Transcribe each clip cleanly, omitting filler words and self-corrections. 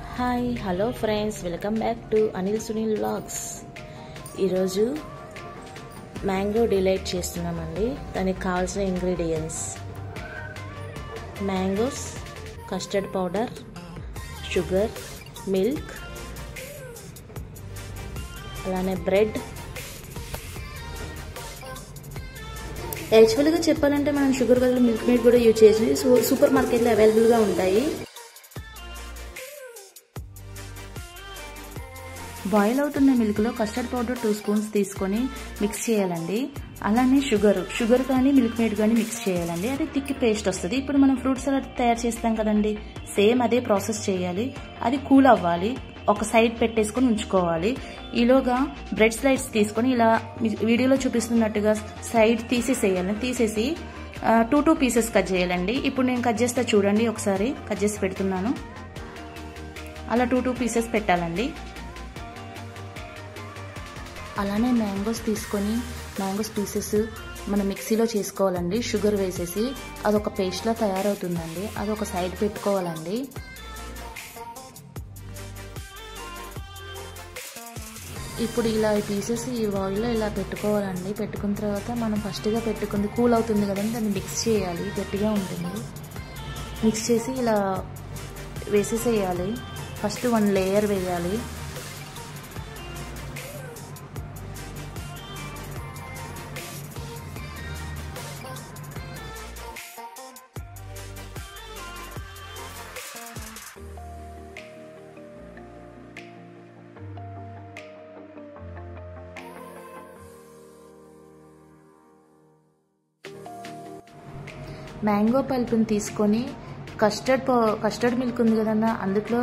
Hi hello friends, welcome back to Anil Sunil vlogs. ఈరోజు mango delight చేస్తున్నామండి. దానికి కావాల్సిన ingredients: mangoes, custard powder, sugar, milk, అలానే బ్రెడ్. యాక్చువల్గా చెప్పాలంటే మనం షుగర్ బదులు మిల్క్ మేడ్ కూడా యూజ్ చేసి సూపర్ మార్కెట్లో అవైలబుల్గా ఉంటాయి. బాయిల్ అవుతున్న మిల్క్లో కస్టర్డ్ పౌడర్ 2 స్పూన్స్ తీసుకొని మిక్స్ చేయాలండి. అలానే షుగర్ కానీ మిల్క్ మేడ్ కానీ మిక్స్ చేయాలండి. అది థిక్ పేస్ట్ వస్తుంది. ఇప్పుడు మనం ఫ్రూట్ సలాడ్ తయారు చేస్తాం కదండి, సేమ్ అదే ప్రాసెస్ చేయాలి. అది కూల్ అవ్వాలి, ఒక సైడ్ పెట్టేసుకొని ఉంచుకోవాలి. ఈలోగా బ్రెడ్ స్లైడ్స్ తీసుకొని ఇలా వీడియోలో చూపిస్తున్నట్టుగా సైడ్ తీసేసేయాలి. తీసేసి 2 పీసెస్ కట్ చేయాలండి. ఇప్పుడు నేను కట్ చేస్తా చూడండి, ఒకసారి కట్ చేసి పెడుతున్నాను. అలా 2 పీసెస్ పెట్టాలండి. అలానే మ్యాంగోస్ తీసుకొని మ్యాంగోస్ పీసెస్ మనం మిక్సీలో చేసుకోవాలండి. షుగర్ వేసేసి అదొక పేస్ట్లా తయారవుతుందండి. అదొక సైడ్ పెట్టుకోవాలండి. ఇప్పుడు ఇలా ఈ పీసెస్ ఈ ఆయిల్లో ఇలా పెట్టుకోవాలండి. పెట్టుకున్న తర్వాత మనం ఫస్ట్గా పెట్టుకుంది కూల్ అవుతుంది కదండి, దాన్ని మిక్స్ చేయాలి. గట్టిగా ఉంటుంది. మిక్స్ చేసి ఇలా వేసేసేయాలి. ఫస్ట్ 1 లేయర్ వేయాలి. మ్యాంగో పల్పుని తీసుకొని కస్టర్డ్ మిల్క్ ఉంది కదన్నా, అందులో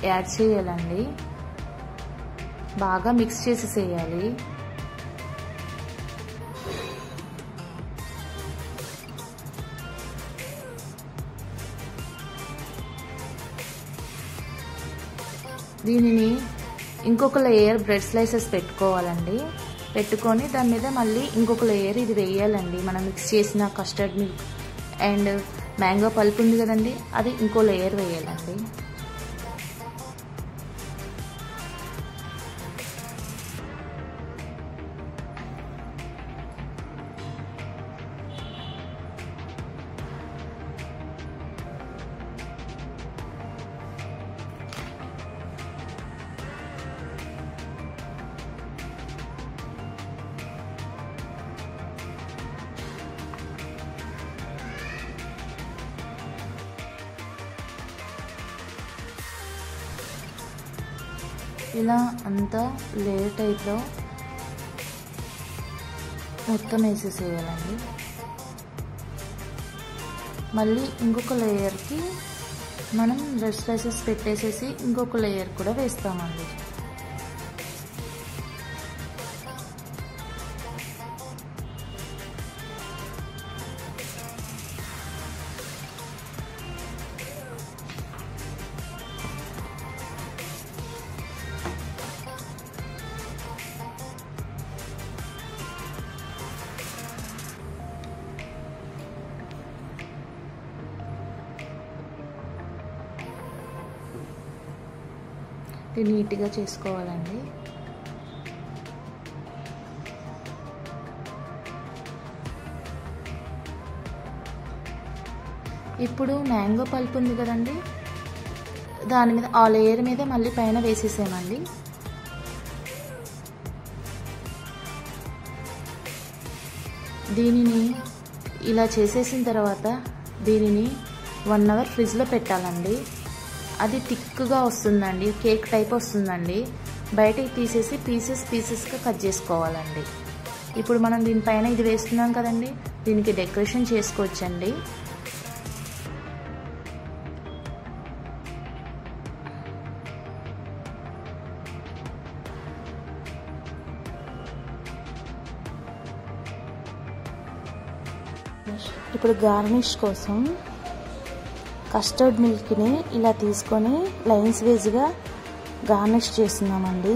యాడ్ చేయాలండి. బాగా మిక్స్ చేసేసేయాలి. దీనిని ఇంకొక లేయర్ బ్రెడ్ స్లైసెస్ పెట్టుకోవాలండి. పెట్టుకొని దాని మీద మళ్ళీ ఇంకొక లేయర్ ఇది వేయాలండి. మనం మిక్స్ చేసిన custard milk and mango pulp ఉంది కదండి, అది ఇంకో లేయర్ వేయాలండి. ఇలా అంతా లేయర్ టైప్లో మొత్తం వేసేసేయాలండి. మళ్ళీ ఇంకొక లేయర్కి మనం బ్రెడ్ స్లైసెస్ పెట్టేసేసి ఇంకొక లేయర్ కూడా వేస్తామండి. ఇది నీట్గా చేసుకోవాలండి. ఇప్పుడు మ్యాంగో పల్ప్ ఉంది కదండి, దాని మీద ఆ లేయర్ మీద మళ్ళీ పైన వేసేసామండి. దీనిని ఇలా చేసేసిన తర్వాత దీనిని 1 అవర్ ఫ్రిడ్జ్లో పెట్టాలండి. అది థిక్గా వస్తుందండి, కేక్ టైప్ వస్తుందండి. బయటకి తీసేసి పీసెస్గా కట్ చేసుకోవాలండి. ఇప్పుడు మనం దీనిపైన ఇది వేస్తున్నాం కదండి, దీనికి డెకరేషన్ చేసుకోవచ్చండి. ఇప్పుడు గార్నిష్ కోసం కస్టర్డ్ మిల్క్ని ఇలా తీసుకొని లైన్స్ వేజ్గా గార్నిష్ చేస్తున్నామండి.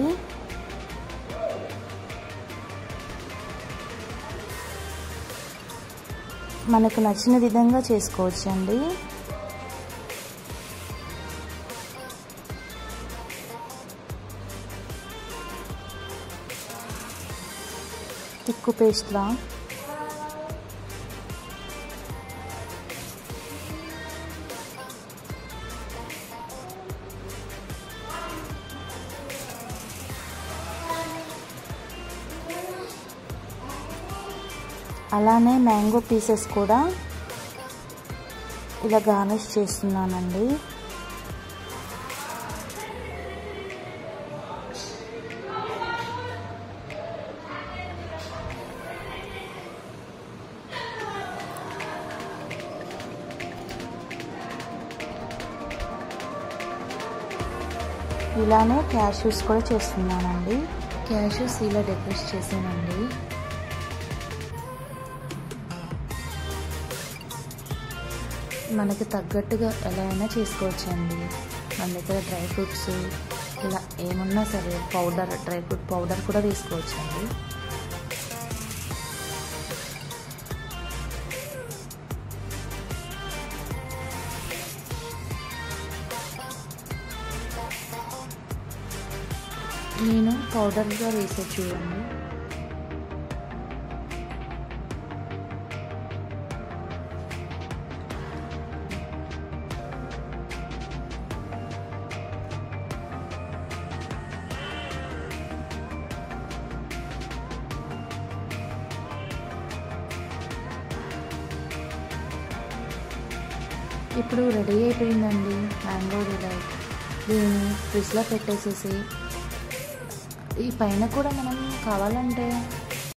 మనకు నచ్చిన విధంగా చేసుకోవచ్చండి. తిక్కు పేస్ట్లా అలానే మ్యాంగో పీసెస్ కూడా ఇలా గార్నిష్ చేస్తున్నానండి. ఇలానే క్యాష్యూస్ కూడా చేస్తున్నానండి. క్యాష్యూస్ ఇలా డెకరేట్ చేసానండి. మనకి తగ్గట్టుగా ఎలా అయినా చేసుకోవచ్చండి. మన దగ్గర డ్రై ఫ్రూట్స్ ఇలా ఏమున్నా సరే పౌడర్, డ్రై ఫ్రూట్ పౌడర్ కూడా వేసుకోవచ్చండి. నేను పౌడర్గా వేసే చూడండి. ఇప్పుడు రెడీ అయిపోయిందండి మ్యాంగో డిలైట్. దీన్ని ఫ్రిడ్జ్లో పెట్టేసేసి ఈ పైన కూడా మనం కావాలంటే